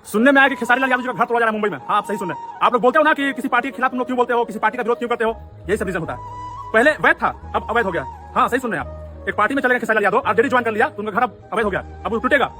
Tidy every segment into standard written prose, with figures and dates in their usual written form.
सुनने में आया कि खेसारी लाल यादव जी का घर तोड़ा जा रहा है मुंबई में। हाँ, आप सही सुन रहे हैं। आप लोग बोलते हो ना कि किसी पार्टी के खिलाफ तुम लोग क्यों बोलते हो, किसी पार्टी का विरोध क्यों करते हो, यही सब रीजन होता है। पहले वैध था, अब अवैध हो गया। हाँ, सही सुन रहे हैं आप। एक पार्टी में चले गए खेसारी लाल यादव, आरजेडी ज्वाइन कर लिया, तो उनका घर अब अवैध हो गया, अब वो टूटेगा।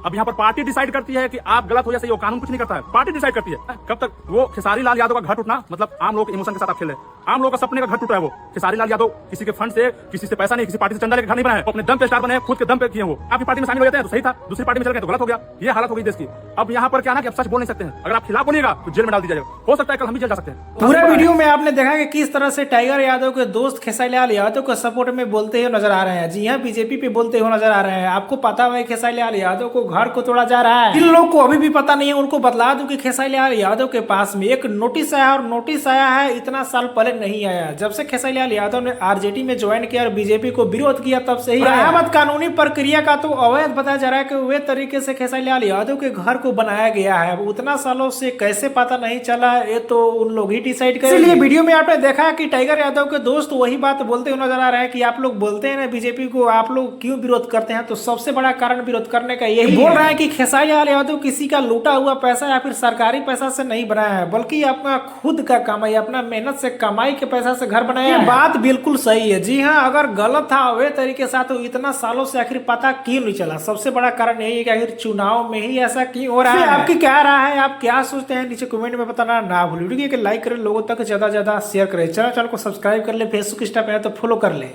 अब यहाँ पर पार्टी डिसाइड करती है कि आप गलत हो या सही हो, कानून कुछ नहीं करता है, पार्टी डिसाइड करती है। कब तक वो खेसारी लाल यादव का घर टूटना मतलब आम लोग इमोशन के साथ आप खेल रहे हैं। आम लोग का सपने का घर टूटा है। वो खेसारी लाल यादव किसी के फंड से, किसी से पैसा नहीं, किसी पार्टी से चंदा लेकर घर नहीं बनाया है, अपने दम पे स्टार बने, खुद के दम पे किए। वो आपकी पार्टी में शामिल हो जाते हैं तो सही था, दूसरी पार्टी में चल गए तो गलत हो गया। ये हालत हो गई देश की। अब यहाँ पर क्या ना कि आप सच बोल नहीं सकते हैं। अगर आप खिलाफ बोलिएगा तो जेल में डाल दिया जाएगा। हो सकता है कल हम भी जेल जा सकते हैं। पूरे वीडियो में आपने देखा कि किस तरह से टाइगर यादव के दोस्त खेसारी लाल यादव के सपोर्ट में बोलते हुए नजर आ रहे हैं। जी हाँ, बीजेपी पे बोलते हुए नजर आ रहे हैं। आपको पता है खेसारी लाल यादव को घर को तोड़ा जा रहा है। इन लोग को अभी भी पता नहीं है। उनको बतला दूं कि खेसारी लाल यादव के पास में एक नोटिस आया, और नोटिस आया है इतना साल पहले नहीं आया। जब से खेसारी लाल यादव ने आरजेडी में ज्वाइन किया और बीजेपी को विरोध किया तब से ही आया। कानूनी प्रक्रिया का तो अवैध बताया जा रहा है कि वे तरीके से खेसारी लाल यादव के घर को बनाया गया है। अब उतना सालों से कैसे पता नहीं चला, ये तो उन लोग ही डिसाइड करेंगे। इसलिए वीडियो में आपने देखा कि टाइगर यादव के दोस्त वही बात बोलते हुए नजर आ रहे हैं कि आप लोग बोलते हैं ना बीजेपी को आप लोग क्यों विरोध करते हैं, तो सबसे बड़ा कारण विरोध करने का यही बोल रहा है कि खेसारी लाल यादव किसी का लूटा हुआ पैसा या फिर सरकारी पैसा से नहीं बनाया है, बल्कि अपना खुद का कमाई, अपना मेहनत से कमाई के पैसा से घर बनाया है। बात बिल्कुल सही है। जी हाँ, अगर गलत था वे तरीके से तो इतना सालों से आखिर पता क्यों नहीं चला? सबसे बड़ा कारण यही है कि आखिर चुनाव में ही ऐसा क्यों हो रहा है। आपकी क्या राय है, आप क्या सोचते हैं, नीचे कमेंट में बताना ना भूलिए। वीडियो को लाइक करें, लोगों तक ज्यादा से ज्यादा शेयर करें, चैनल को सब्सक्राइब कर ले, फेसबुक इंस्टा पे है तो फॉलो कर ले।